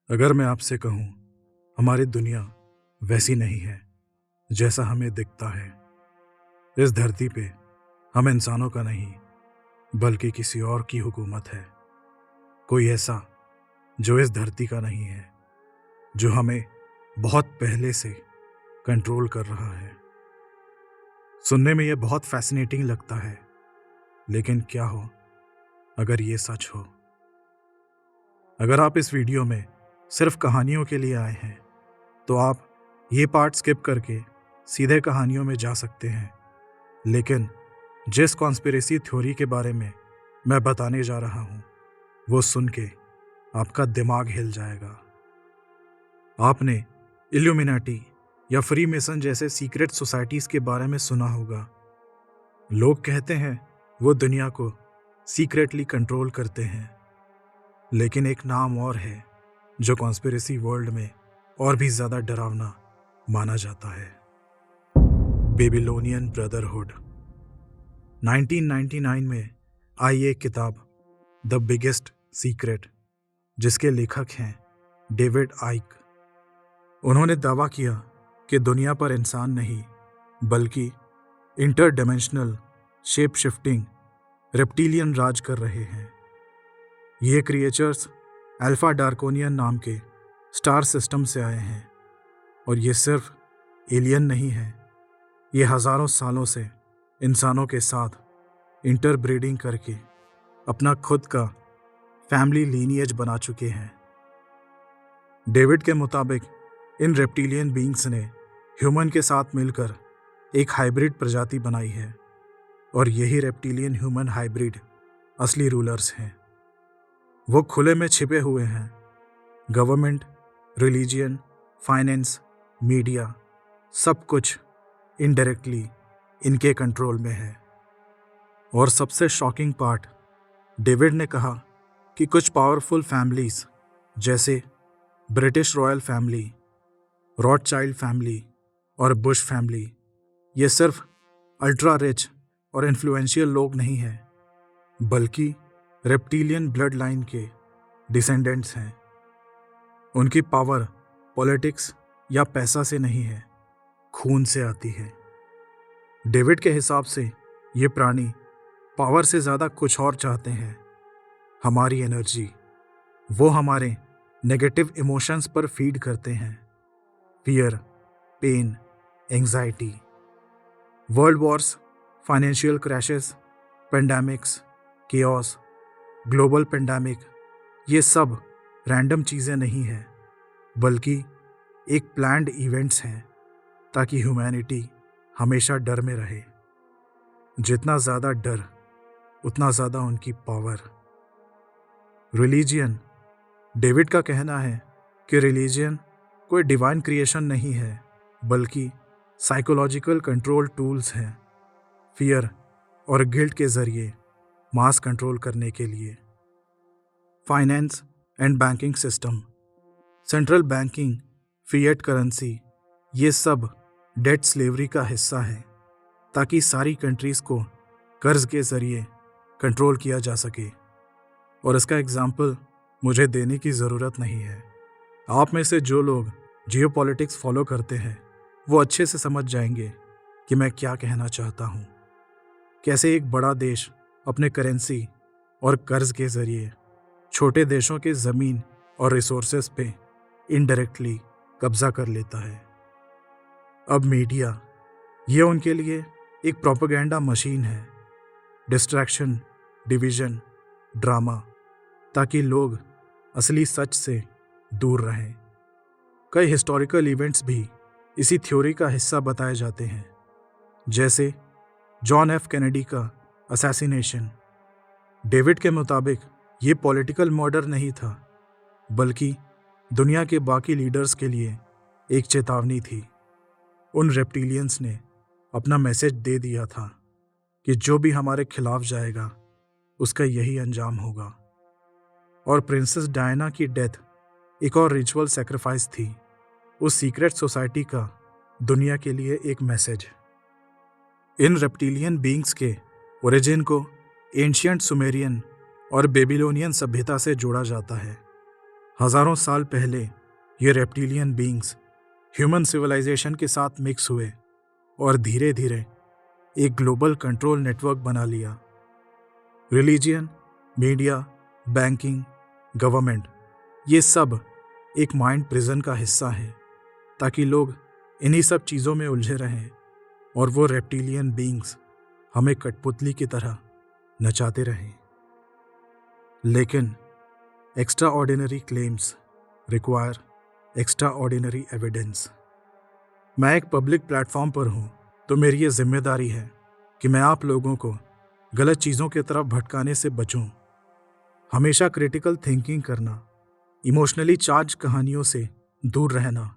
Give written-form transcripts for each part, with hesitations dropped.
अगर मैं आपसे कहूं, हमारी दुनिया वैसी नहीं है जैसा हमें दिखता है। इस धरती पे हम इंसानों का नहीं बल्कि किसी और की हुकूमत है। कोई ऐसा जो इस धरती का नहीं है, जो हमें बहुत पहले से कंट्रोल कर रहा है। सुनने में यह बहुत फैसिनेटिंग लगता है, लेकिन क्या हो अगर ये सच हो। अगर आप इस वीडियो में सिर्फ कहानियों के लिए आए हैं तो आप ये पार्ट स्किप करके सीधे कहानियों में जा सकते हैं। लेकिन जिस कॉन्स्पिरेसी थ्योरी के बारे में मैं बताने जा रहा हूँ, वो सुन के आपका दिमाग हिल जाएगा। आपने इल्यूमिनाटी या फ्री मेसन जैसे सीक्रेट सोसाइटीज के बारे में सुना होगा। लोग कहते हैं वो दुनिया को सीक्रेटली कंट्रोल करते हैं, लेकिन एक नाम और है जो कॉन्स्पिरेसी वर्ल्ड में और भी ज़्यादा डरावना माना जाता है। Babylonian brotherhood. 1999 में आई एक किताब द बिगेस्ट सीक्रेट, जिसके लेखक हैं डेविड आइक। उन्होंने दावा किया कि दुनिया पर इंसान नहीं बल्कि इंटरडिमेंशनल शेप शिफ्टिंग रेप्टिलियन राज कर रहे हैं। ये क्रिएचर्स अल्फा डार्कोनियन नाम के स्टार सिस्टम से आए हैं, और ये सिर्फ एलियन नहीं है, ये हज़ारों सालों से इंसानों के साथ इंटरब्रीडिंग करके अपना खुद का फैमिली लीनिएज बना चुके हैं। डेविड के मुताबिक इन रेप्टिलियन बीइंग्स ने ह्यूमन के साथ मिलकर एक हाइब्रिड प्रजाति बनाई है, और यही रेप्टिलियन ह्यूमन हाइब्रिड असली रूलर्स हैं। वो खुले में छिपे हुए हैं। गवर्नमेंट, रिलीजियन, फाइनेंस, मीडिया, सब कुछ इनडायरेक्टली इनके कंट्रोल में है। और सबसे शॉकिंग पार्ट, डेविड ने कहा कि कुछ पावरफुल फैमिलीज जैसे British royal family, Rothschild family और बुश फैमिली, ये सिर्फ अल्ट्रा रिच और इन्फ्लुएंशियल लोग नहीं हैं, बल्कि रेप्टिलियन ब्लड लाइन के डिसेंडेंट्स हैं। उनकी पावर पॉलिटिक्स या पैसा से नहीं है, खून से आती है। डेविड के हिसाब से ये प्राणी पावर से ज़्यादा कुछ और चाहते हैं, हमारी एनर्जी। वो हमारे नेगेटिव इमोशंस पर फीड करते हैं। Fear, pain, anxiety. World wars, financial crashes, pandemics, chaos, global pandemic, ये सब रैंडम चीज़ें नहीं हैं, बल्कि एक प्लान्ड इवेंट्स हैं, ताकि ह्यूमैनिटी हमेशा डर में रहे। जितना ज़्यादा डर, उतना ज़्यादा उनकी पावर। रिलीजियन। डेविड का कहना है कि रिलीजियन कोई डिवाइन क्रिएशन नहीं है, बल्कि साइकोलॉजिकल कंट्रोल टूल्स हैं, फियर और गिल्ट के ज़रिए मास कंट्रोल करने के लिए। Finance and banking system, central banking, fiat currency, ये सब डेट स्लेवरी का हिस्सा है, ताकि सारी कंट्रीज़ को कर्ज के ज़रिए कंट्रोल किया जा सके। और इसका एग्जाम्पल मुझे देने की ज़रूरत नहीं है। आप में से जो लोग जियोपॉलिटिक्स फॉलो करते हैं, वो अच्छे से समझ जाएंगे कि मैं क्या कहना चाहता हूँ। कैसे एक बड़ा देश अपने करेंसी और कर्ज के ज़रिए छोटे देशों के ज़मीन और रिसोर्सेज पे इनडायरेक्टली कब्जा कर लेता है। अब मीडिया, ये उनके लिए एक प्रोपेगेंडा मशीन है। डिस्ट्रैक्शन, डिवीज़न, ड्रामा, ताकि लोग असली सच से दूर रहें। कई हिस्टोरिकल इवेंट्स भी इसी थ्योरी का हिस्सा बताए जाते हैं, जैसे जॉन एफ कैनेडी का असैसिनेशन। डेविड के मुताबिक ये पॉलिटिकल मर्डर नहीं था, बल्कि दुनिया के बाकी लीडर्स के लिए एक चेतावनी थी। उन रेप्टिलियंस ने अपना मैसेज दे दिया था कि जो भी हमारे खिलाफ जाएगा, उसका यही अंजाम होगा। और प्रिंसेस डायना की डेथ एक और रिचुअल सैक्रिफाइस थी, उस सीक्रेट सोसाइटी का दुनिया के लिए एक मैसेज। इन रेप्टिलियन बीइंग्स के ओरिजिन को एंशिएंट सुमेरियन और बेबीलोनियन सभ्यता से जोड़ा जाता है। हजारों साल पहले ये रेप्टिलियन बीइंग्स ह्यूमन सिविलाइजेशन के साथ मिक्स हुए और धीरे धीरे एक ग्लोबल कंट्रोल नेटवर्क बना लिया। रिलीजियन, मीडिया, बैंकिंग, गवर्नमेंट, ये सब एक माइंड प्रिजन का हिस्सा है ताकि लोग इन्हीं सब चीज़ों में उलझे रहें और वो रेप्टिलियन बीइंग्स हमें कठपुतली की तरह नचाते रहें। लेकिन extra ordinary claims require extra ordinary evidence. मैं एक पब्लिक प्लेटफॉर्म पर हूँ तो मेरी ये जिम्मेदारी है कि मैं आप लोगों को गलत चीज़ों की तरफ भटकाने से बचूं। हमेशा क्रिटिकल थिंकिंग करना, इमोशनली चार्ज कहानियों से दूर रहना,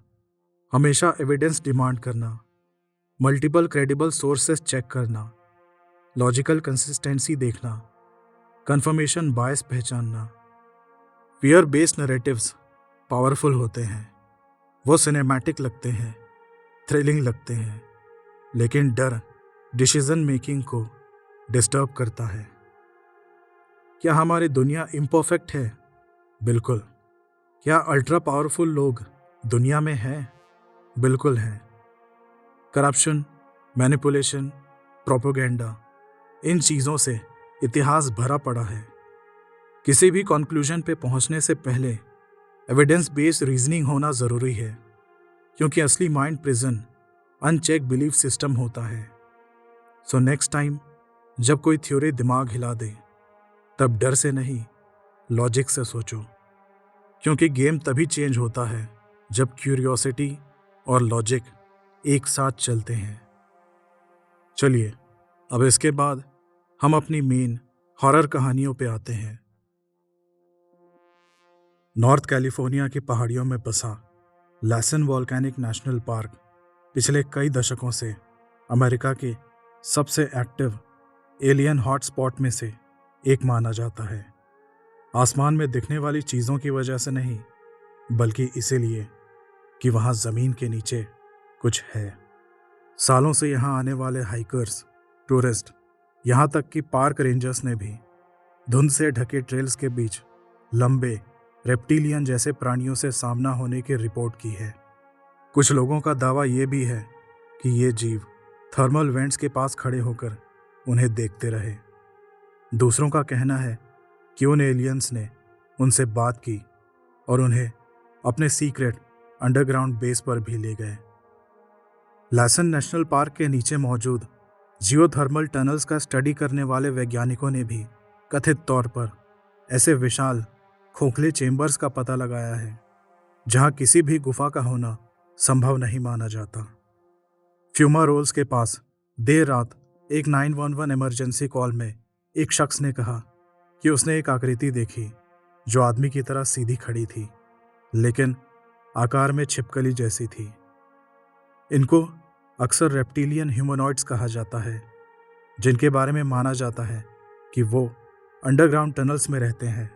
हमेशा एविडेंस डिमांड करना, मल्टीपल क्रेडिबल सोर्सेस चेक करना, लॉजिकल कंसिस्टेंसी देखना, कंफर्मेशन बायस पहचानना। फियर बेस्ड नैरेटिव्स पावरफुल होते हैं, वो सिनेमैटिक लगते हैं, थ्रिलिंग लगते हैं, लेकिन डर डिसीजन मेकिंग को डिस्टर्ब करता है। क्या हमारी दुनिया इम्परफेक्ट है? बिल्कुल। क्या अल्ट्रा पावरफुल लोग दुनिया में हैं? बिल्कुल हैं। करप्शन, मैनिपुलेशन, प्रोपेगेंडा, इन चीज़ों से इतिहास भरा पड़ा है। किसी भी कंक्लूजन पे पहुंचने से पहले एविडेंस बेस्ड रीजनिंग होना ज़रूरी है, क्योंकि असली mind prison uncheck belief system होता है। सो नेक्स्ट टाइम जब कोई थ्योरी दिमाग हिला दे, तब डर से नहीं, लॉजिक से सोचो, क्योंकि गेम तभी चेंज होता है जब क्यूरियोसिटी और लॉजिक एक साथ चलते हैं। चलिए, अब इसके बाद हम अपनी मेन हॉरर कहानियों पे आते हैं। नॉर्थ कैलिफोर्निया की पहाड़ियों में बसा लैसन वॉल्केनिक नेशनल पार्क पिछले कई दशकों से अमेरिका के सबसे एक्टिव एलियन हॉटस्पॉट में से एक माना जाता है। आसमान में दिखने वाली चीज़ों की वजह से नहीं, बल्कि इसीलिए कि वहाँ ज़मीन के नीचे कुछ है। सालों से यहाँ आने वाले हाइकर्स, टूरिस्ट, यहाँ तक कि पार्क रेंजर्स ने भी धुंध से ढके ट्रेल्स के बीच लंबे रेप्टिलियन जैसे प्राणियों से सामना होने की रिपोर्ट की है। कुछ लोगों का दावा ये भी है कि ये जीव थर्मल वेंट्स के पास खड़े होकर उन्हें देखते रहे। दूसरों का कहना है कि उन एलियंस ने उनसे बात की और उन्हें अपने सीक्रेट अंडरग्राउंड बेस पर भी ले गए। लैसन नेशनल पार्क के नीचे मौजूद जियोथर्मल टनल्स का स्टडी करने वाले वैज्ञानिकों ने भी कथित तौर पर ऐसे विशाल खोखले चेंबर्स का पता लगाया है जहां किसी भी गुफा का होना संभव नहीं माना जाता। फ्यूमा रोल्स के पास देर रात एक 911 इमरजेंसी कॉल में एक शख्स ने कहा कि उसने एक आकृति देखी जो आदमी की तरह सीधी खड़ी थी, लेकिन आकार में छिपकली जैसी थी। इनको अक्सर रेप्टिलियन ह्यूमनॉइड्स कहा जाता है, जिनके बारे में माना जाता है कि वो अंडरग्राउंड टनल्स में रहते हैं,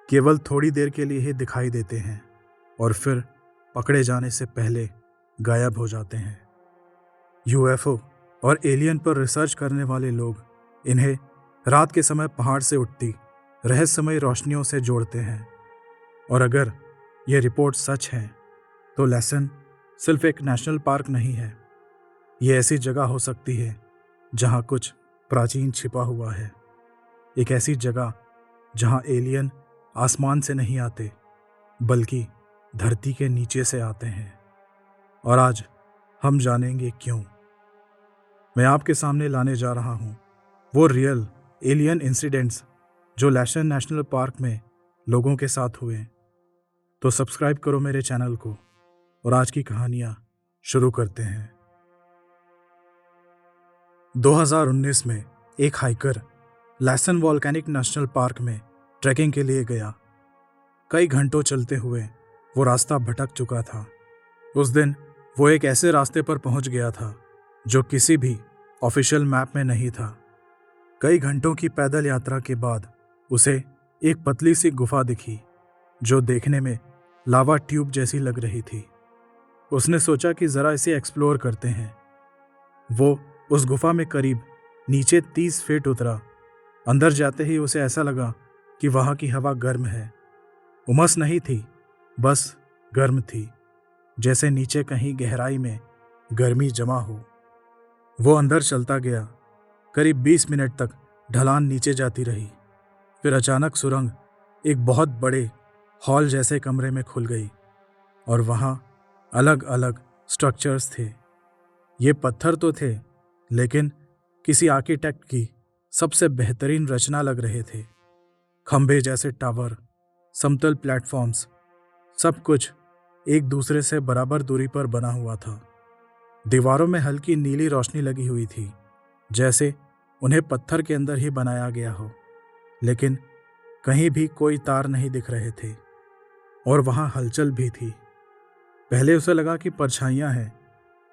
केवल थोड़ी देर के लिए ही दिखाई देते हैं और फिर पकड़े जाने से पहले गायब हो जाते हैं। यूएफओ और एलियन पर रिसर्च करने वाले लोग इन्हें रात के समय पहाड़ से उठती रहस्यमय रोशनियों से जोड़ते हैं, और अगर यह रिपोर्ट सच है तो लैसन सिर्फ एक नेशनल पार्क नहीं है, ये ऐसी जगह हो सकती है जहां कुछ प्राचीन छिपा हुआ है, एक ऐसी जगह जहां एलियन आसमान से नहीं आते बल्कि धरती के नीचे से आते हैं। और आज हम जानेंगे क्यों। मैं आपके सामने लाने जा रहा हूं वो रियल एलियन इंसिडेंट्स जो लैसन नेशनल पार्क में लोगों के साथ हुए। तो सब्सक्राइब करो मेरे चैनल को और आज की कहानियां शुरू करते हैं। 2019 में एक hiker lesson volcanic national park में ट्रैकिंग के लिए गया। कई घंटों चलते हुए वो रास्ता भटक चुका था। उस दिन वो एक ऐसे रास्ते पर पहुंच गया था जो किसी भी ऑफिशियल मैप में नहीं था। कई घंटों की पैदल यात्रा के बाद उसे एक पतली सी गुफा दिखी जो देखने में लावा ट्यूब जैसी लग रही थी। उसने सोचा कि ज़रा इसे एक्सप्लोर करते हैं। वो उस गुफा में करीब नीचे 30 फीट उतरा। अंदर जाते ही उसे ऐसा लगा कि वहाँ की हवा गर्म है। उमस नहीं थी, बस गर्म थी, जैसे नीचे कहीं गहराई में गर्मी जमा हो। वो अंदर चलता गया। करीब 20 मिनट तक ढलान नीचे जाती रही। फिर अचानक सुरंग एक बहुत बड़े हॉल जैसे कमरे में खुल गई और वहाँ अलग अलग स्ट्रक्चर्स थे। ये पत्थर तो थे, लेकिन किसी आर्किटेक्ट की सबसे बेहतरीन रचना लग रहे थे। खंभे जैसे टावर, समतल प्लेटफॉर्म्स, सब कुछ एक दूसरे से बराबर दूरी पर बना हुआ था। दीवारों में हल्की नीली रोशनी लगी हुई थी, जैसे उन्हें पत्थर के अंदर ही बनाया गया हो, लेकिन कहीं भी कोई तार नहीं दिख रहे थे और वहां हलचल भी थी। पहले उसे लगा कि परछाइयां हैं,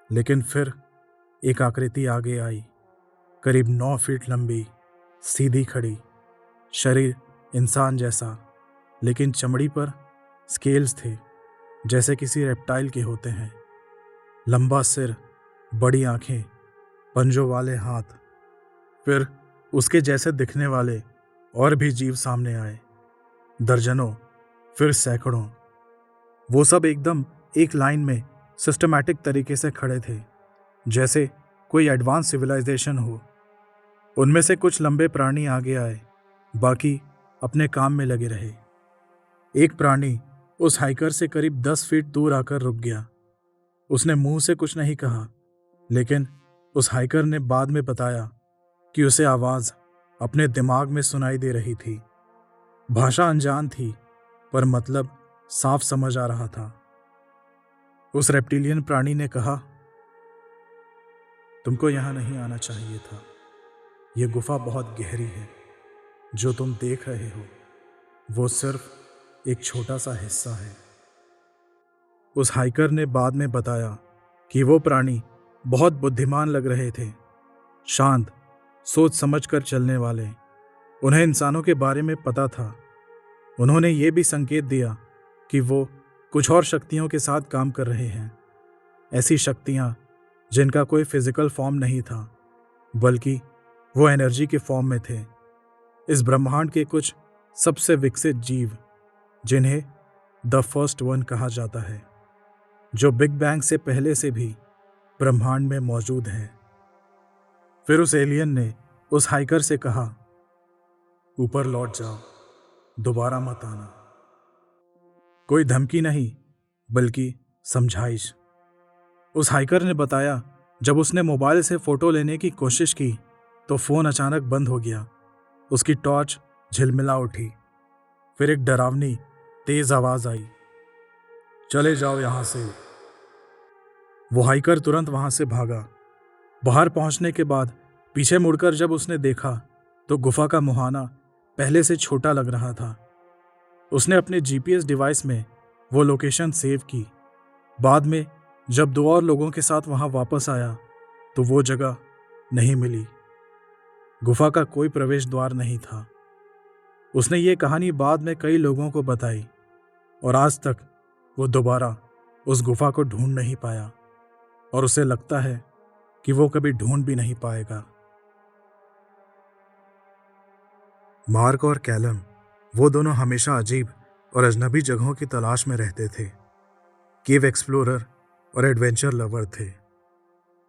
लेकिन फिर एक आकृति आगे आई, करीब 9 फीट लंबी, सीधी खड़ी, शरीर इंसान जैसा, लेकिन चमड़ी पर स्केल्स थे जैसे किसी रेप्टाइल के होते हैं। लंबा सिर, बड़ी आंखें, पंजों वाले हाथ। फिर उसके जैसे दिखने वाले और भी जीव सामने आए, दर्जनों, फिर सैकड़ों। वो सब एकदम एक लाइन में सिस्टमैटिक तरीके से खड़े थे, जैसे कोई एडवांस सिविलाइजेशन हो। उनमें से कुछ लंबे प्राणी आगे आए, बाकी अपने काम में लगे रहे। एक प्राणी उस हाइकर से करीब 10 फीट दूर आकर रुक गया। उसने मुंह से कुछ नहीं कहा, लेकिन उस हाइकर ने बाद में बताया कि उसे आवाज अपने दिमाग में सुनाई दे रही थी। भाषा अनजान थी, पर मतलब साफ समझ आ रहा था। उस रेप्टिलियन प्राणी ने कहा, तुमको यहां नहीं आना चाहिए था। यह गुफा बहुत गहरी है। जो तुम देख रहे हो वो सिर्फ एक छोटा सा हिस्सा है। उस हाइकर ने बाद में बताया कि वो प्राणी बहुत बुद्धिमान लग रहे थे, शांत, सोच समझ कर चलने वाले। उन्हें इंसानों के बारे में पता था। उन्होंने ये भी संकेत दिया कि वो कुछ और शक्तियों के साथ काम कर रहे हैं, ऐसी शक्तियां जिनका कोई फिजिकल फॉर्म नहीं था, बल्कि वो एनर्जी के फॉर्म में थे। इस ब्रह्मांड के कुछ सबसे विकसित जीव, जिन्हें द फर्स्ट वन कहा जाता है, जो बिग बैंग से पहले से भी ब्रह्मांड में मौजूद हैं। फिर उस एलियन ने उस हाइकर से कहा, ऊपर लौट जाओ, दोबारा मत आना। कोई धमकी नहीं, बल्कि समझाइश। उस हाइकर ने बताया, जब उसने मोबाइल से फोटो लेने की कोशिश की तो फोन अचानक बंद हो गया। उसकी टॉर्च झिलमिला उठी। फिर एक डरावनी, तेज आवाज आई, चले जाओ यहां से। वो हाइकर तुरंत वहां से भागा। बाहर पहुंचने के बाद पीछे मुड़कर जब उसने देखा तो गुफा का मुहाना पहले से छोटा लग रहा था। उसने अपने जीपीएस डिवाइस में वो लोकेशन सेव की। बाद में जब 2 और लोगों के साथ वहां वापस आया तो वो जगह नहीं मिली। गुफा का कोई प्रवेश द्वार नहीं था। उसने ये कहानी बाद में कई लोगों को बताई और आज तक वो दोबारा उस गुफा को ढूंढ नहीं पाया और उसे लगता है कि वो कभी ढूंढ भी नहीं पाएगा। मार्क और कैलम, वो दोनों हमेशा अजीब और अजनबी जगहों की तलाश में रहते थे। केव एक्सप्लोरर और एडवेंचर लवर थे,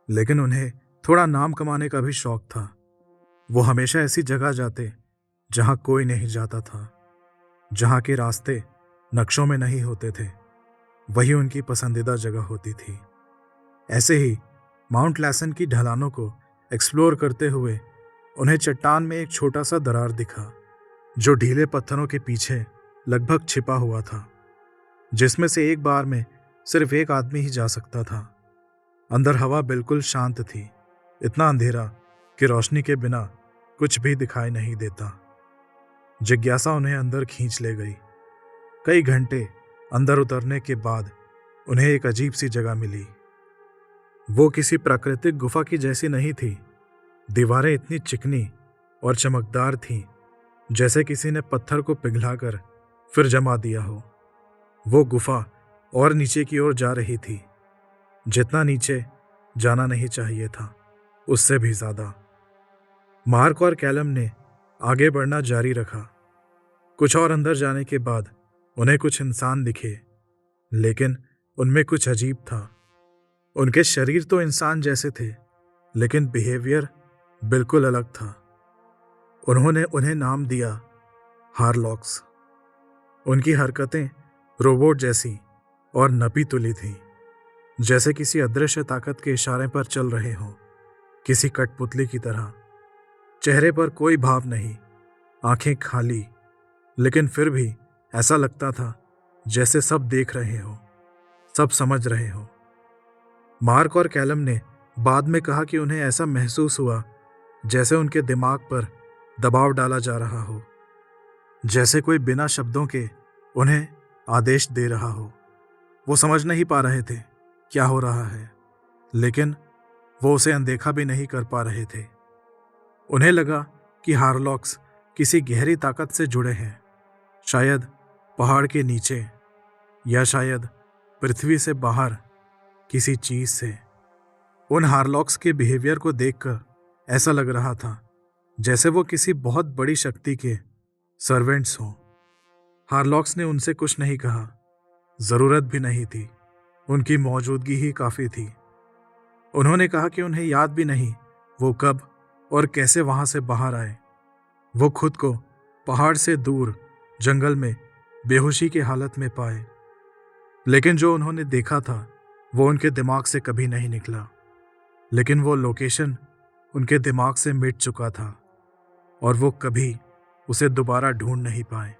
लेकिन उन्हें थोड़ा नाम कमाने का भी शौक था। वो हमेशा ऐसी जगह जाते जहां कोई नहीं जाता था, जहां के रास्ते नक्शों में नहीं होते थे। वही उनकी पसंदीदा जगह होती थी। ऐसे ही माउंट लैसन की ढलानों को एक्सप्लोर करते हुए उन्हें चट्टान में एक छोटा सा दरार दिखा, जो ढीले पत्थरों के पीछे लगभग छिपा हुआ था, जिसमें से एक बार में सिर्फ एक आदमी ही जा सकता था। अंदर हवा बिल्कुल शांत थी, इतना अंधेरा कि रोशनी के बिना कुछ भी दिखाई नहीं देता। जिज्ञासा उन्हें अंदर खींच ले गई। कई घंटे अंदर उतरने के बाद उन्हें एक अजीब सी जगह मिली। वो किसी प्राकृतिक गुफा की जैसी नहीं थी। दीवारें इतनी चिकनी और चमकदार थीं, जैसे किसी ने पत्थर को पिघलाकर फिर जमा दिया हो। वो गुफा और नीचे की ओर जा रही थी, जितना नीचे जाना नहीं चाहिए था, उससे भी ज्यादा। मार्क और कैलम ने आगे बढ़ना जारी रखा। कुछ और अंदर जाने के बाद उन्हें कुछ इंसान दिखे, लेकिन उनमें कुछ अजीब था। उनके शरीर तो इंसान जैसे थे, लेकिन बिहेवियर बिल्कुल अलग था। उन्होंने उन्हें नाम दिया हार्लॉक्स। उनकी हरकतें रोबोट जैसी और नपी तुली थीं, जैसे किसी अदृश्य ताकत के इशारे पर चल रहे हों, किसी कठपुतली की तरह। चेहरे पर कोई भाव नहीं, आंखें खाली, लेकिन फिर भी ऐसा लगता था जैसे सब देख रहे हो, सब समझ रहे हो। मार्क और कैलम ने बाद में कहा कि उन्हें ऐसा महसूस हुआ जैसे उनके दिमाग पर दबाव डाला जा रहा हो, जैसे कोई बिना शब्दों के उन्हें आदेश दे रहा हो। वो समझ नहीं पा रहे थे क्या हो रहा है, लेकिन वो उसे अनदेखा भी नहीं कर पा रहे थे। उन्हें लगा कि हार्लॉक्स किसी गहरी ताकत से जुड़े हैं, शायद पहाड़ के नीचे, या शायद पृथ्वी से बाहर किसी चीज से। उन हार्लॉक्स के बिहेवियर को देखकर ऐसा लग रहा था जैसे वो किसी बहुत बड़ी शक्ति के सर्वेंट्स हों। हार्लॉक्स ने उनसे कुछ नहीं कहा, जरूरत भी नहीं थी, उनकी मौजूदगी ही काफी थी। उन्होंने कहा कि उन्हें याद भी नहीं वो कब और कैसे वहां से बाहर आए। वो खुद को पहाड़ से दूर जंगल में बेहोशी की हालत में पाए, लेकिन जो उन्होंने देखा था वो उनके दिमाग से कभी नहीं निकला। लेकिन वो लोकेशन उनके दिमाग से मिट चुका था और वो कभी उसे दोबारा ढूंढ नहीं पाए।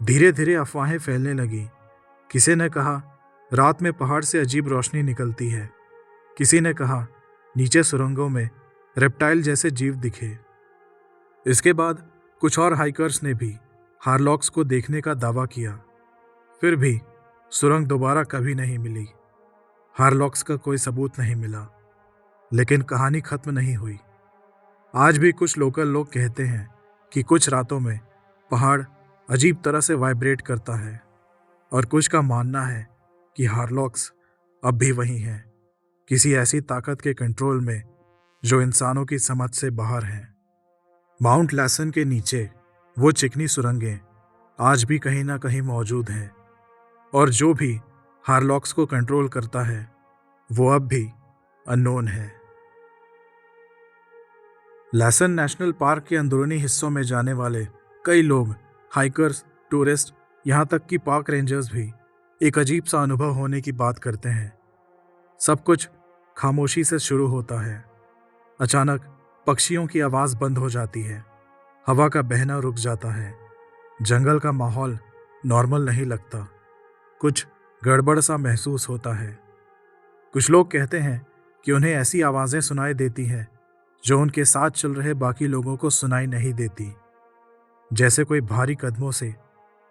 धीरे धीरे अफवाहें फैलने लगी। किसी ने कहा रात में पहाड़ से अजीब रोशनी निकलती है, किसी ने कहा नीचे सुरंगों में रेप्टाइल जैसे जीव दिखे। इसके बाद कुछ और हाइकर्स ने भी हार्लॉक्स को देखने का दावा किया। फिर भी सुरंग दोबारा कभी नहीं मिली, हार्लॉक्स का कोई सबूत नहीं मिला। लेकिन कहानी खत्म नहीं हुई। आज भी कुछ लोकल लोग कहते हैं कि कुछ रातों में पहाड़ अजीब तरह से वाइब्रेट करता है, और कुछ का मानना है कि हार्लॉक्स अब भी वही हैं, किसी ऐसी ताकत के कंट्रोल में जो इंसानों की समझ से बाहर है। माउंट लैसन के नीचे वो चिकनी सुरंगें आज भी कहीं ना कहीं मौजूद हैं, और जो भी हार्लॉक्स को कंट्रोल करता है वो अब भी अननोन है। लैसन नेशनल पार्क के अंदरूनी हिस्सों में जाने वाले कई लोग, हाइकर्स, टूरिस्ट, यहाँ तक कि पार्क रेंजर्स भी एक अजीब सा अनुभव होने की बात करते हैं। सब कुछ खामोशी से शुरू होता है। अचानक पक्षियों की आवाज़ बंद हो जाती है, हवा का बहना रुक जाता है, जंगल का माहौल नॉर्मल नहीं लगता, कुछ गड़बड़ सा महसूस होता है। कुछ लोग कहते हैं कि उन्हें ऐसी आवाज़ें सुनाई देती हैं जो उनके साथ चल रहे बाकी लोगों को सुनाई नहीं देती, जैसे कोई भारी कदमों से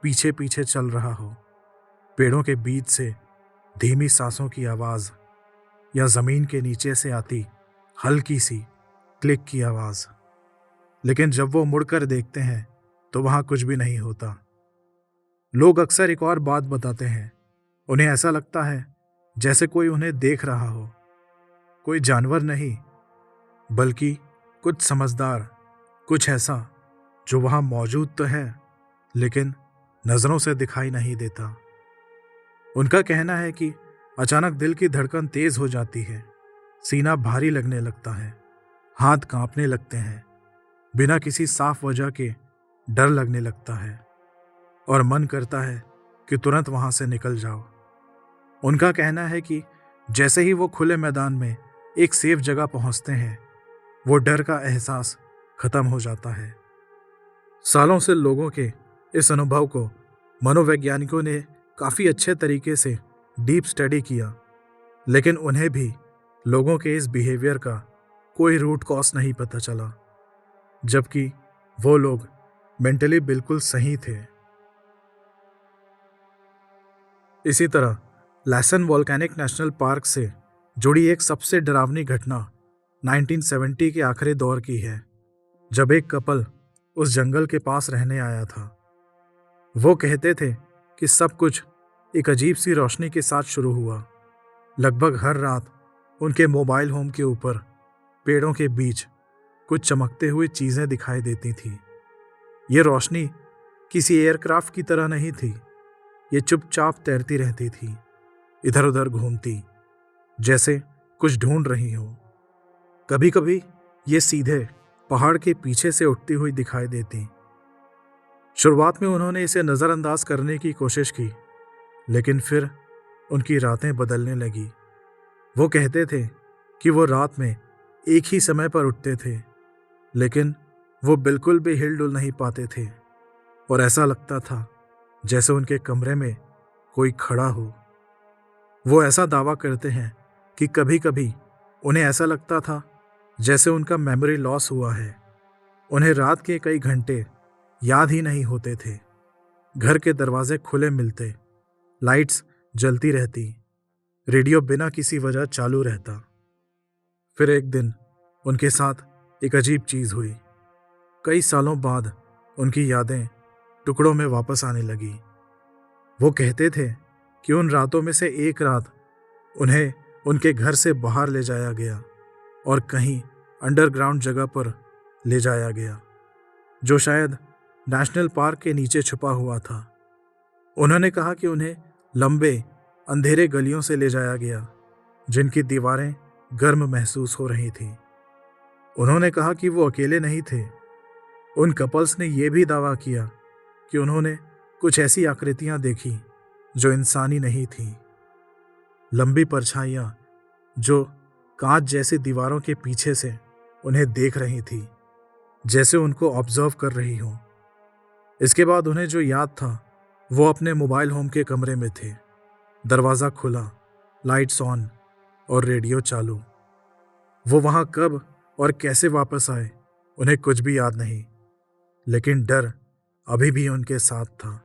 पीछे पीछे चल रहा हो, पेड़ों के बीच से धीमी सांसों की आवाज़, या ज़मीन के नीचे से आती हल्की सी क्लिक की आवाज़। लेकिन जब वो मुड़कर देखते हैं तो वहाँ कुछ भी नहीं होता। लोग अक्सर एक और बात बताते हैं, उन्हें ऐसा लगता है जैसे कोई उन्हें देख रहा हो, कोई जानवर नहीं बल्कि कुछ समझदार, कुछ ऐसा जो वहाँ मौजूद तो है लेकिन नज़रों से दिखाई नहीं देता। उनका कहना है कि अचानक दिल की धड़कन तेज हो जाती है, सीना भारी लगने लगता है, हाथ कांपने लगते हैं, बिना किसी साफ वजह के डर लगने लगता है, और मन करता है कि तुरंत वहां से निकल जाओ। उनका कहना है कि जैसे ही वो खुले मैदान में एक सेफ जगह पहुंचते हैं, वो डर का एहसास खत्म हो जाता है। सालों से लोगों के इस अनुभव को मनोवैज्ञानिकों ने काफ़ी अच्छे तरीके से डीप स्टडी किया, लेकिन उन्हें भी लोगों के इस बिहेवियर का कोई रूट कॉज नहीं पता चला, जबकि वो लोग मेंटली बिल्कुल सही थे। इसी तरह लैसन वोल्केनिक नेशनल पार्क से जुड़ी एक सबसे डरावनी घटना 1970 के आखिरी दौर की है, जब एक कपल उस जंगल के पास रहने आया था। वो कहते थे कि सब कुछ एक अजीब सी रोशनी के साथ शुरू हुआ। लगभग हर रात उनके मोबाइल होम के ऊपर पेड़ों के बीच कुछ चमकते हुए चीज़ें दिखाई देती थी। ये रोशनी किसी एयरक्राफ्ट की तरह नहीं थी, ये चुपचाप तैरती रहती थी, इधर उधर घूमती, जैसे कुछ ढूंढ रही हो। कभी कभी ये सीधे पहाड़ के पीछे से उठती हुई दिखाई देती। शुरुआत में उन्होंने इसे नज़रअंदाज करने की कोशिश की, लेकिन फिर उनकी रातें बदलने लगी। वो कहते थे कि वो रात में एक ही समय पर उठते थे, लेकिन वो बिल्कुल भी हिल-डुल नहीं पाते थे और ऐसा लगता था जैसे उनके कमरे में कोई खड़ा हो। वो ऐसा दावा करते हैं कि कभी-कभी उन्हें ऐसा लगता था जैसे उनका मेमोरी लॉस हुआ है। उन्हें रात के कई घंटे याद ही नहीं होते थे। घर के दरवाजे खुले मिलते, लाइट्स जलती रहती, रेडियो बिना किसी वजह चालू रहता। फिर एक दिन उनके साथ एक अजीब चीज़ हुई। कई सालों बाद उनकी यादें टुकड़ों में वापस आने लगी। वो कहते थे कि उन रातों में से एक रात उन्हें उनके घर से बाहर ले जाया गया और कहीं अंडरग्राउंड जगह पर ले जाया गया, जो शायद नेशनल पार्क के नीचे छुपा हुआ था। उन्होंने कहा कि उन्हें लंबे अंधेरे गलियों से ले जाया गया, जिनकी दीवारें गर्म महसूस हो रही थीं। उन्होंने कहा कि वो अकेले नहीं थे। उन कपल्स ने यह भी दावा किया कि उन्होंने कुछ ऐसी आकृतियां देखी जो इंसानी नहीं थीं। लंबी परछाइयां जो कांच जैसी दीवारों के पीछे से उन्हें देख रही थी, जैसे उनको ऑब्जर्व कर रही हो। इसके बाद उन्हें जो याद था वो अपने मोबाइल होम के कमरे में थे, दरवाज़ा खुला, लाइट्स ऑन और रेडियो चालू। वो वहाँ कब और कैसे वापस आए उन्हें कुछ भी याद नहीं, लेकिन डर अभी भी उनके साथ था।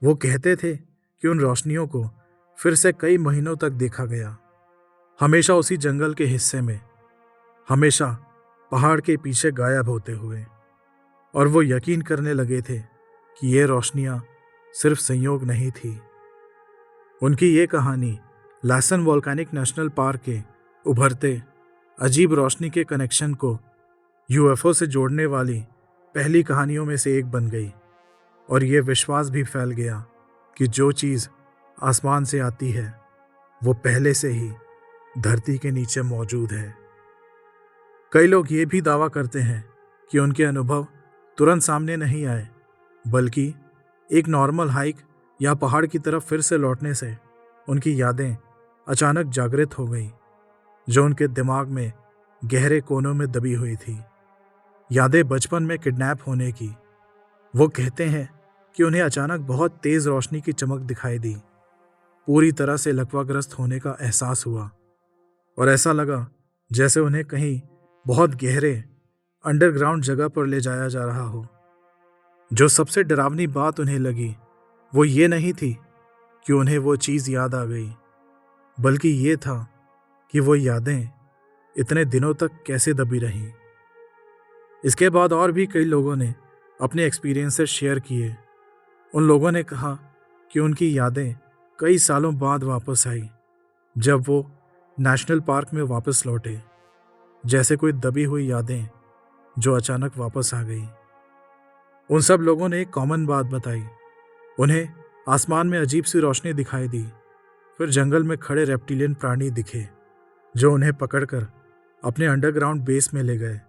वो कहते थे कि उन रोशनियों को फिर से कई महीनों तक देखा गया, हमेशा उसी जंगल के हिस्से में, हमेशा पहाड़ के पीछे गायब होते हुए। और वो यकीन करने लगे थे कि ये रोशनियां सिर्फ संयोग नहीं थी। उनकी ये कहानी लासन वोल्केनिक नेशनल पार्क के उभरते अजीब रोशनी के कनेक्शन को यूएफओ से जोड़ने वाली पहली कहानियों में से एक बन गई, और ये विश्वास भी फैल गया कि जो चीज़ आसमान से आती है वो पहले से ही धरती के नीचे मौजूद है। कई लोग ये भी दावा करते हैं कि उनके अनुभव तुरंत सामने नहीं आए, बल्कि एक नॉर्मल हाइक या पहाड़ की तरफ फिर से लौटने से उनकी यादें अचानक जागृत हो गईं, जो उनके दिमाग में गहरे कोनों में दबी हुई थी। यादें बचपन में किडनैप होने की। वो कहते हैं कि उन्हें अचानक बहुत तेज़ रोशनी की चमक दिखाई दी, पूरी तरह से लकवाग्रस्त होने का एहसास हुआ और ऐसा लगा जैसे उन्हें कहीं बहुत गहरे अंडरग्राउंड जगह पर ले जाया जा रहा हो। जो सबसे डरावनी बात उन्हें लगी वो ये नहीं थी कि उन्हें वो चीज़ याद आ गई, बल्कि ये था कि वो यादें इतने दिनों तक कैसे दबी रहीं। इसके बाद और भी कई लोगों ने अपने एक्सपीरियंसेस शेयर किए। उन लोगों ने कहा कि उनकी यादें कई सालों बाद वापस आई, जब वो नेशनल पार्क में वापस लौटे, जैसे कोई दबी हुई यादें जो अचानक वापस आ गई। उन सब लोगों ने एक कॉमन बात बताई। उन्हें आसमान में अजीब सी रोशनी दिखाई दी, फिर जंगल में खड़े रेप्टिलियन प्राणी दिखे जो उन्हें पकड़कर अपने अंडरग्राउंड बेस में ले गए।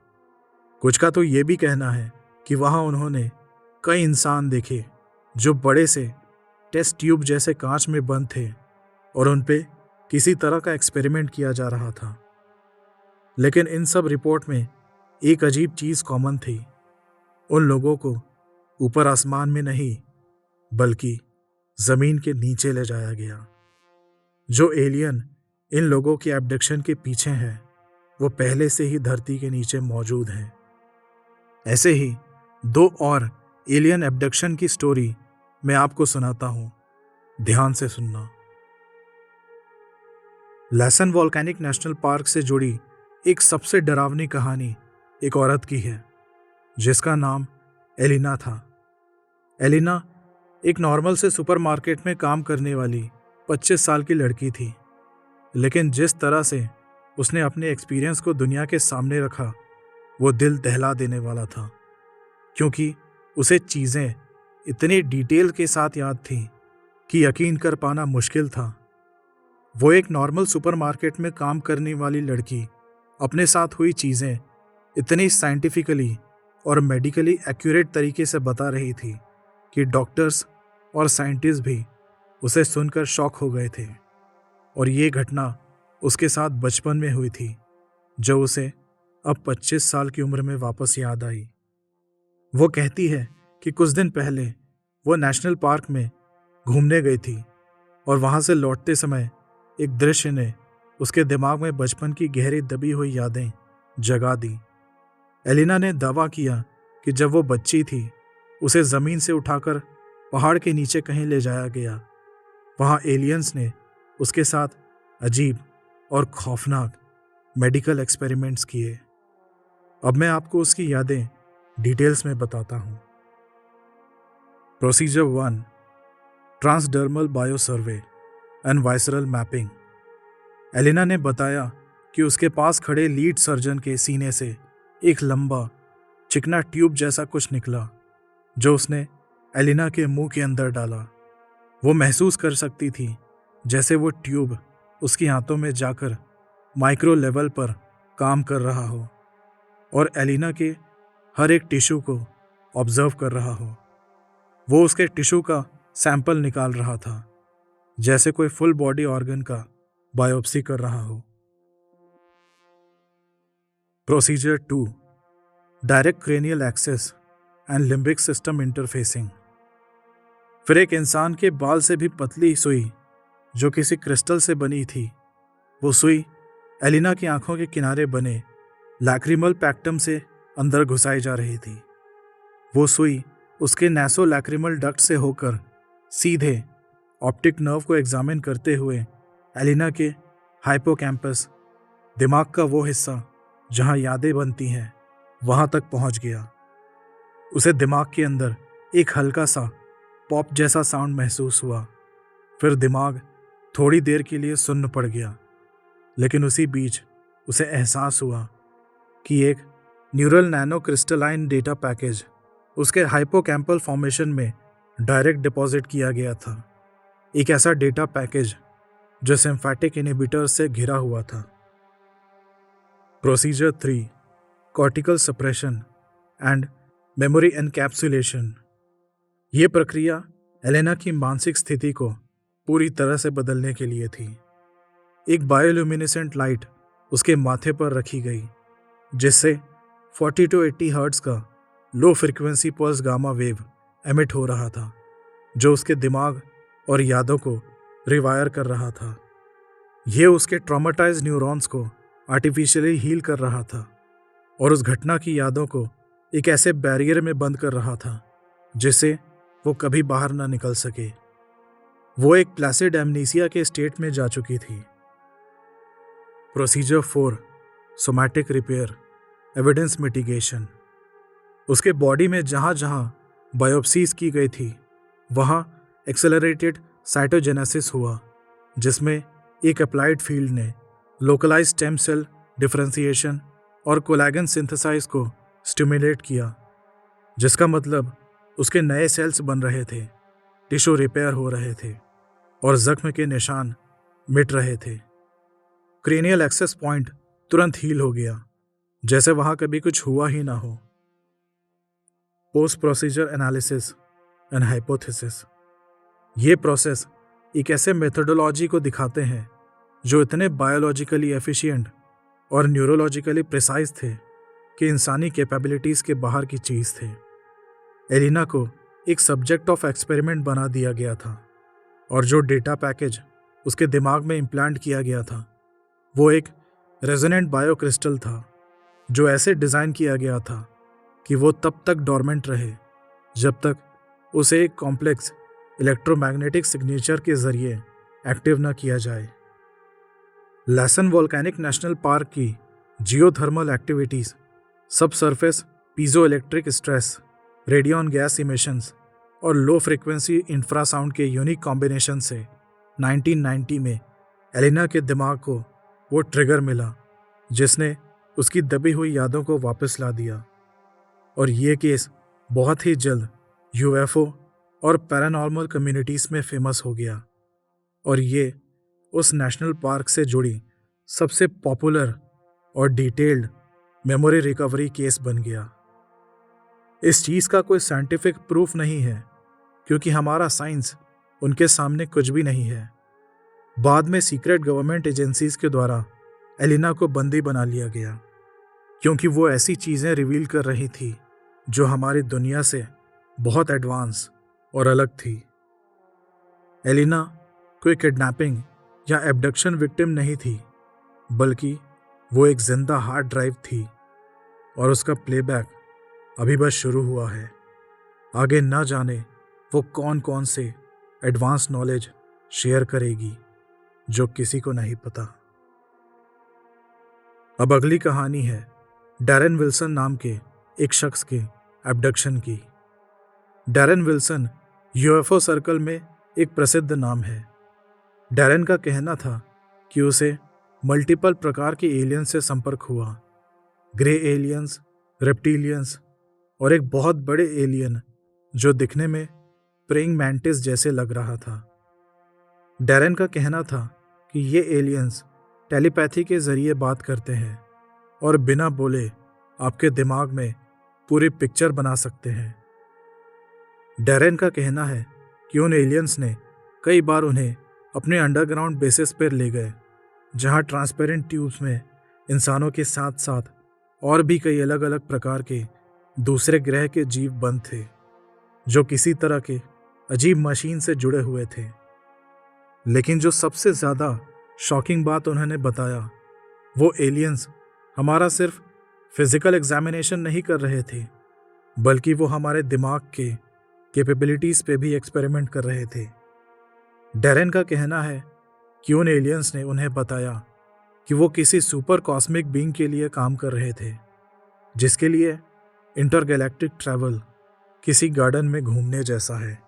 कुछ का तो ये भी कहना है कि वहाँ उन्होंने कई इंसान देखे जो बड़े से टेस्ट ट्यूब जैसे कांच में बंद थे और उन पे किसी तरह का एक्सपेरिमेंट किया जा रहा था। लेकिन इन सब रिपोर्ट में एक अजीब चीज़ कॉमन थी। उन लोगों को ऊपर आसमान में नहीं, बल्कि ज़मीन के नीचे ले जाया गया। जो एलियन इन लोगों के एब्डक्शन के पीछे हैं वो पहले से ही धरती के नीचे मौजूद हैं। ऐसे ही 2 और एलियन एब्डक्शन की स्टोरी मैं आपको सुनाता हूँ, ध्यान से सुनना। लासन वोल्केनिक नेशनल पार्क से जुड़ी एक सबसे डरावनी कहानी एक औरत की है, जिसका नाम एलिना था। एलिना एक नॉर्मल से सुपरमार्केट में काम करने वाली 25 साल की लड़की थी, लेकिन जिस तरह से उसने अपने एक्सपीरियंस को दुनिया के सामने रखा वो दिल दहला देने वाला था, क्योंकि उसे चीज़ें इतनी डिटेल के साथ याद थीं कि यकीन कर पाना मुश्किल था। वो एक नॉर्मल सुपरमार्केट में काम करने वाली लड़की अपने साथ हुई चीज़ें इतनी साइंटिफिकली और मेडिकली एक्यूरेट तरीके से बता रही थी कि डॉक्टर्स और साइंटिस्ट भी उसे सुनकर शॉक हो गए थे। और ये घटना उसके साथ बचपन में हुई थी, जो उसे अब 25 साल की उम्र में वापस याद आई। वो कहती है कि कुछ दिन पहले वो नेशनल पार्क में घूमने गई थी और वहाँ से लौटते समय एक दृश्य ने उसके दिमाग में बचपन की गहरी दबी हुई यादें जगा दी। एलिना ने दावा किया कि जब वो बच्ची थी उसे ज़मीन से उठाकर पहाड़ के नीचे कहीं ले जाया गया। वहाँ एलियंस ने उसके साथ अजीब और खौफनाक मेडिकल एक्सपेरिमेंट्स किए। अब मैं आपको उसकी यादें डिटेल्स में बताता हूँ। Procedure 1, transdermal bio survey and visceral mapping. Elina ने बताया कि उसके पास खड़े लीड सर्जन के सीने से एक लंबा चिकना ट्यूब जैसा कुछ निकला, जो उसने एलिना के मुंह के अंदर डाला। वो महसूस कर सकती थी जैसे वो ट्यूब उसकी आंतों में जाकर माइक्रो लेवल पर काम कर रहा हो और एलिना के हर एक टिश्यू को ऑब्जर्व कर रहा हो। वो उसके टिश्यू का सैंपल निकाल रहा था, जैसे कोई फुल बॉडी ऑर्गन का बायोप्सी कर रहा हो। Procedure 2, direct cranial access and limbic system interfacing. फिर एक इंसान के बाल से भी पतली सुई जो किसी क्रिस्टल से बनी थी, वो सुई एलिना की आंखों के किनारे बने लैक्रिमल पैक्टम से अंदर घुसाई जा रही थी। वो सुई उसके नैसो लैक्रिमल डक्ट से होकर सीधे ऑप्टिक नर्व को एग्जामिन करते हुए एलिना के हाइपोकैम्पस, दिमाग का वो हिस्सा जहां यादें बनती हैं, वहां तक पहुंच गया। उसे दिमाग के अंदर एक हल्का सा पॉप जैसा साउंड महसूस हुआ। फिर दिमाग थोड़ी देर के लिए सुन्न पड़ गया, लेकिन उसी बीच उसे एहसास हुआ कि एक neural nano crystalline data package उसके हाइपोकैम्पल फॉर्मेशन में डायरेक्ट डिपॉजिट किया गया था। एक ऐसा डेटा पैकेज जो सिम्फैटिक इनहिबिटर से घिरा हुआ था। Procedure 3, cortical suppression and memory encapsulation. ये प्रक्रिया एलेना की मानसिक स्थिति को पूरी तरह से बदलने के लिए थी। एक बायोल्यूमिनेसेंट लाइट उसके माथे पर रखी गई, जिससे 40 to 80 हर्ट्ज का low frequency pulse gamma wave emit हो रहा था, जो उसके दिमाग और यादों को रिवायर कर रहा था। यह उसके ट्रॉमेटाइज्ड न्यूरॉन्स को आर्टिफिशियली हील कर रहा था और उस घटना की यादों को एक ऐसे बैरियर में बंद कर रहा था जिससे वो कभी बाहर ना निकल सके। वो एक प्लासिड एमनीसिया के स्टेट में जा चुकी थी। Procedure 4, somatic repair evidence mitigation. उसके बॉडी में जहाँ जहाँ बायोप्सीज की गई थी, वहाँ एक्सेलरेटेड साइटोजेनेसिस हुआ, जिसमें एक अप्लाइड फील्ड ने लोकलाइज स्टेम सेल डिफरेंशिएशन और कोलैगन सिंथेसाइज को स्टिमुलेट किया, जिसका मतलब उसके नए सेल्स बन रहे थे, टिश्यू रिपेयर हो रहे थे और जख्म के निशान मिट रहे थे। क्रेनियल एक्सेस पॉइंट तुरंत हील हो गया, जैसे वहाँ कभी कुछ हुआ ही ना हो। Post procedure analysis and hypothesis. ये प्रोसेस एक ऐसे मेथोडोलॉजी को दिखाते हैं जो इतने बायोलॉजिकली एफिशिएंट और न्यूरोलॉजिकली प्रिसाइज थे कि इंसानी कैपेबिलिटीज़ के बाहर की चीज़ थे। एलिना को एक सब्जेक्ट ऑफ एक्सपेरिमेंट बना दिया गया था और जो डेटा पैकेज उसके दिमाग में इम्प्लांट किया गया था, वो एक रेजोनेंट बायोक्रिस्टल था, जो ऐसे डिज़ाइन किया गया था कि वो तब तक डोरमेंट रहे जब तक उसे एक कॉम्प्लेक्स इलेक्ट्रोमैग्नेटिक सिग्नेचर के जरिए एक्टिव न किया जाए। लैसन वोल्केनिक नेशनल पार्क की जियोथर्मल एक्टिविटीज़, सब surface piezo electric stress, radian gas emissions और लो फ्रीक्वेंसी इंफ्रासाउंड के यूनिक कॉम्बिनेशन से 1990 में एलिना के दिमाग को वो ट्रिगर मिला जिसने उसकी दबी हुई यादों को वापस ला दिया। और ये केस बहुत ही जल्द यूएफओ और पैरानॉर्मल कम्युनिटीज़ में फेमस हो गया, और ये उस नेशनल पार्क से जुड़ी सबसे पॉपुलर और डिटेल्ड मेमोरी रिकवरी केस बन गया। इस चीज़ का कोई साइंटिफिक प्रूफ नहीं है, क्योंकि हमारा साइंस उनके सामने कुछ भी नहीं है। बाद में सीक्रेट गवर्नमेंट एजेंसीज के द्वारा एलिना को बंदी बना लिया गया, क्योंकि वो ऐसी चीज़ें रिवील कर रही थी जो हमारी दुनिया से बहुत एडवांस और अलग थी। एलिना कोई किडनैपिंग या एब्डक्शन विक्टिम नहीं थी, बल्कि वो एक जिंदा हार्ड ड्राइव थी, और उसका प्लेबैक अभी बस शुरू हुआ है। आगे ना जाने वो कौन कौन से एडवांस नॉलेज शेयर करेगी जो किसी को नहीं पता। अब अगली कहानी है डैरेन विल्सन नाम के एक शख्स के एब्डक्शन की। डैरेन विल्सन यूएफओ सर्कल में एक प्रसिद्ध नाम है। डैरेन का कहना था कि उसे मल्टीपल प्रकार के एलियंस से संपर्क हुआ, ग्रे एलियंस, रेप्टिलियंस और एक बहुत बड़े एलियन जो दिखने में प्रेइंग मैंटिस जैसे लग रहा था। डैरेन का कहना था कि ये एलियंस टेलीपैथी के जरिए बात करते हैं और बिना बोले आपके दिमाग में पूरी पिक्चर बना सकते हैं। डैरेन का कहना है कि उन एलियंस ने कई बार उन्हें अपने अंडरग्राउंड बेसिस पर ले गए, जहां ट्रांसपेरेंट ट्यूब्स में इंसानों के साथ साथ और भी कई अलग अलग प्रकार के दूसरे ग्रह के जीव बंद थे, जो किसी तरह के अजीब मशीन से जुड़े हुए थे। लेकिन जो सबसे ज़्यादा शॉकिंग बात उन्होंने बताया, वो एलियंस हमारा सिर्फ फिजिकल एग्जामिनेशन नहीं कर रहे थे, बल्कि वो हमारे दिमाग के कैपेबिलिटीज़ पे भी एक्सपेरिमेंट कर रहे थे। डैरेन का कहना है कि उन एलियंस ने उन्हें बताया कि वो किसी सुपर कॉस्मिक बीइंग के लिए काम कर रहे थे, जिसके लिए इंटरगैलेक्टिक ट्रैवल किसी गार्डन में घूमने जैसा है।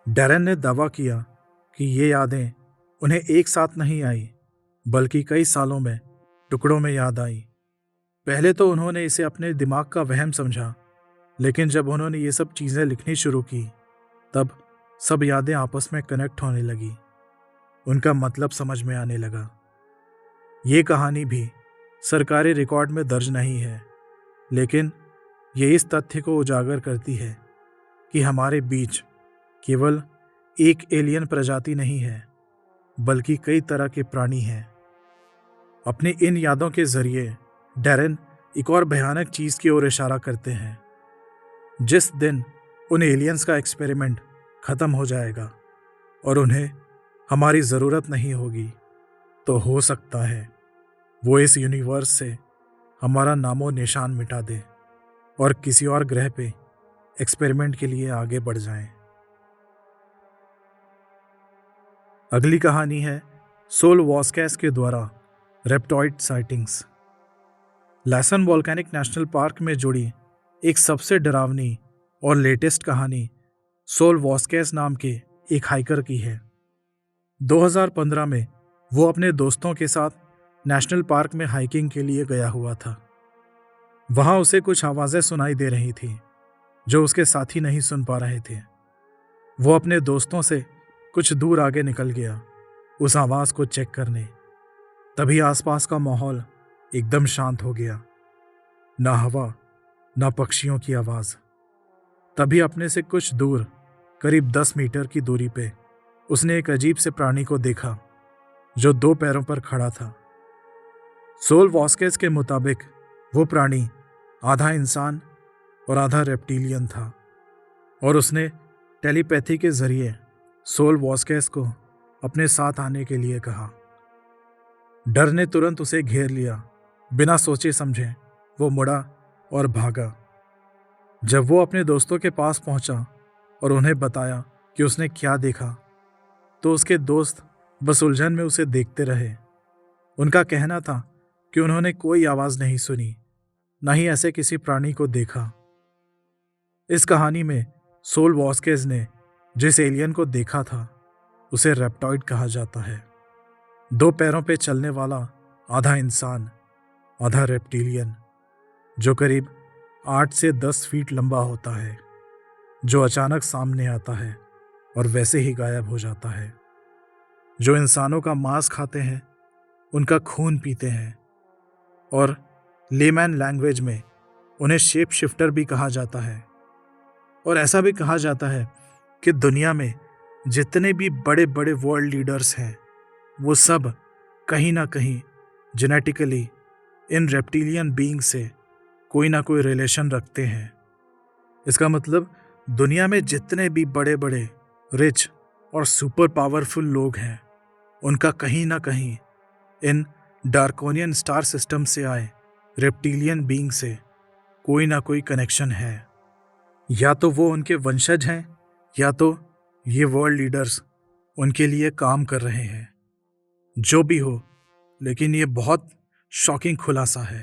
डैरेन ने दावा किया कि ये यादें उन्हें एक साथ नहीं आई, बल्कि कई सालों में टुकड़ों में याद आई। पहले तो उन्होंने इसे अपने दिमाग का वहम समझा, लेकिन जब उन्होंने ये सब चीज़ें लिखनी शुरू की, तब सब यादें आपस में कनेक्ट होने लगी। उनका मतलब समझ में आने लगा। ये कहानी भी सरकारी रिकॉर्ड में दर्ज नहीं है, लेकिन ये इस तथ्य को उजागर करती है कि हमारे बीच केवल एक एलियन प्रजाति नहीं है, बल्कि कई तरह के प्राणी हैं। अपनी इन यादों के जरिए डैरेन एक और भयानक चीज़ की ओर इशारा करते हैं। जिस दिन उन एलियंस का एक्सपेरिमेंट ख़त्म हो जाएगा और उन्हें हमारी ज़रूरत नहीं होगी, तो हो सकता है वो इस यूनिवर्स से हमारा नामो निशान मिटा दे और किसी और ग्रह पे एक्सपेरिमेंट के लिए आगे बढ़ जाएं। अगली कहानी है सोल वॉस्कैस के द्वारा reptoid sightings. Lassen volcanic national park में जुड़ी एक सबसे डरावनी और लेटेस्ट कहानी सोल वॉस्कैस नाम के एक हाइकर की है। 2015 में वो अपने दोस्तों के साथ नेशनल पार्क में हाइकिंग के लिए गया हुआ था। वहाँ उसे कुछ आवाज़ें सुनाई दे रही थी जो उसके साथी नहीं सुन पा रहे थे। वो अपने दोस्तों से कुछ दूर आगे निकल गया उस आवाज़ को चेक करने। तभी आसपास का माहौल एकदम शांत हो गया, ना हवा ना पक्षियों की आवाज़। तभी अपने से कुछ दूर, करीब 10 मीटर की दूरी पे, उसने एक अजीब से प्राणी को देखा जो 2 पैरों पर खड़ा था। सोल वॉस्कैस के मुताबिक वो प्राणी आधा इंसान और आधा रेप्टिलियन था, और उसने टेलीपैथी के जरिए सोल वॉस्कैस को अपने साथ आने के लिए कहा। डर ने तुरंत उसे घेर लिया। बिना सोचे समझे वो मुड़ा और भागा। जब वो अपने दोस्तों के पास पहुंचा और उन्हें बताया कि उसने क्या देखा, तो उसके दोस्त बस उलझन में उसे देखते रहे। उनका कहना था कि उन्होंने कोई आवाज़ नहीं सुनी, न ही ऐसे किसी प्राणी को देखा। इस कहानी में सोल वॉस्कैस ने जिस एलियन को देखा था उसे रेप्टॉइड कहा जाता है। 2 पैरों पे चलने वाला आधा इंसान आधा रेप्टिलियन, जो करीब 8 से 10 फीट लंबा होता है। जो अचानक सामने आता है और वैसे ही गायब हो जाता है, जो इंसानों का मांस खाते हैं, उनका खून पीते हैं और लेमैन लैंग्वेज में उन्हें शेप शिफ्टर भी कहा जाता है। और ऐसा भी कहा जाता है कि दुनिया में जितने भी बड़े बड़े वर्ल्ड लीडर्स हैं, वो सब कहीं ना कहीं जेनेटिकली इन रेप्टिलियन बीइंग से कोई ना कोई रिलेशन रखते हैं। इसका मतलब दुनिया में जितने भी बड़े बड़े रिच और सुपर पावरफुल लोग हैं, उनका कहीं ना कहीं इन डार्कोनियन स्टार सिस्टम से आए रेप्टिलियन बीइंग से कोई ना कोई कनेक्शन है। या तो वो उनके वंशज हैं, या तो ये वर्ल्ड लीडर्स उनके लिए काम कर रहे हैं। जो भी हो, लेकिन ये बहुत शॉकिंग खुलासा है।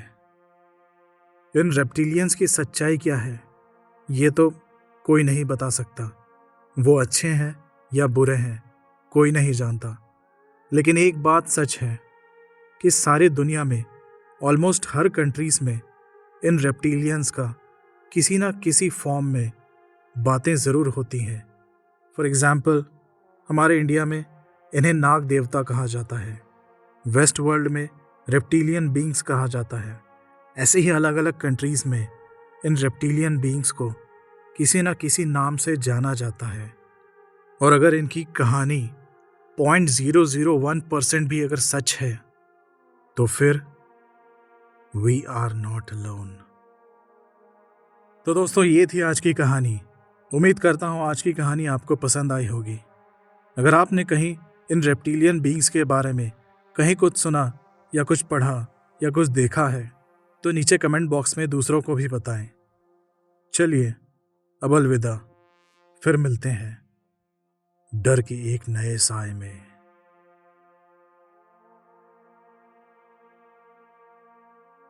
इन रेप्टिलियंस की सच्चाई क्या है, ये तो कोई नहीं बता सकता। वो अच्छे हैं या बुरे हैं, कोई नहीं जानता। लेकिन एक बात सच है कि सारी दुनिया में ऑलमोस्ट हर कंट्रीज में इन रेप्टिलियंस का किसी ना किसी फॉर्म में बातें ज़रूर होती हैं। फॉर एग्ज़ाम्पल, हमारे इंडिया में इन्हें नाग देवता कहा जाता है, वेस्ट वर्ल्ड में रेप्टिलियन बीइंग्स कहा जाता है। ऐसे ही अलग अलग कंट्रीज़ में इन रेप्टिलियन बीइंग्स को किसी न किसी नाम से जाना जाता है। और अगर इनकी कहानी 0.001% भी अगर सच है, तो फिर वी आर नॉट अलोन। तो दोस्तों, ये थी आज की कहानी। उम्मीद करता हूँ आज की कहानी आपको पसंद आई होगी। अगर आपने कहीं इन रेप्टिलियन बीइंग्स के बारे में कहीं कुछ सुना या कुछ पढ़ा या कुछ देखा है, तो नीचे कमेंट बॉक्स में दूसरों को भी बताएं। चलिए, अब अलविदा, फिर मिलते हैं डर की एक नए साए में।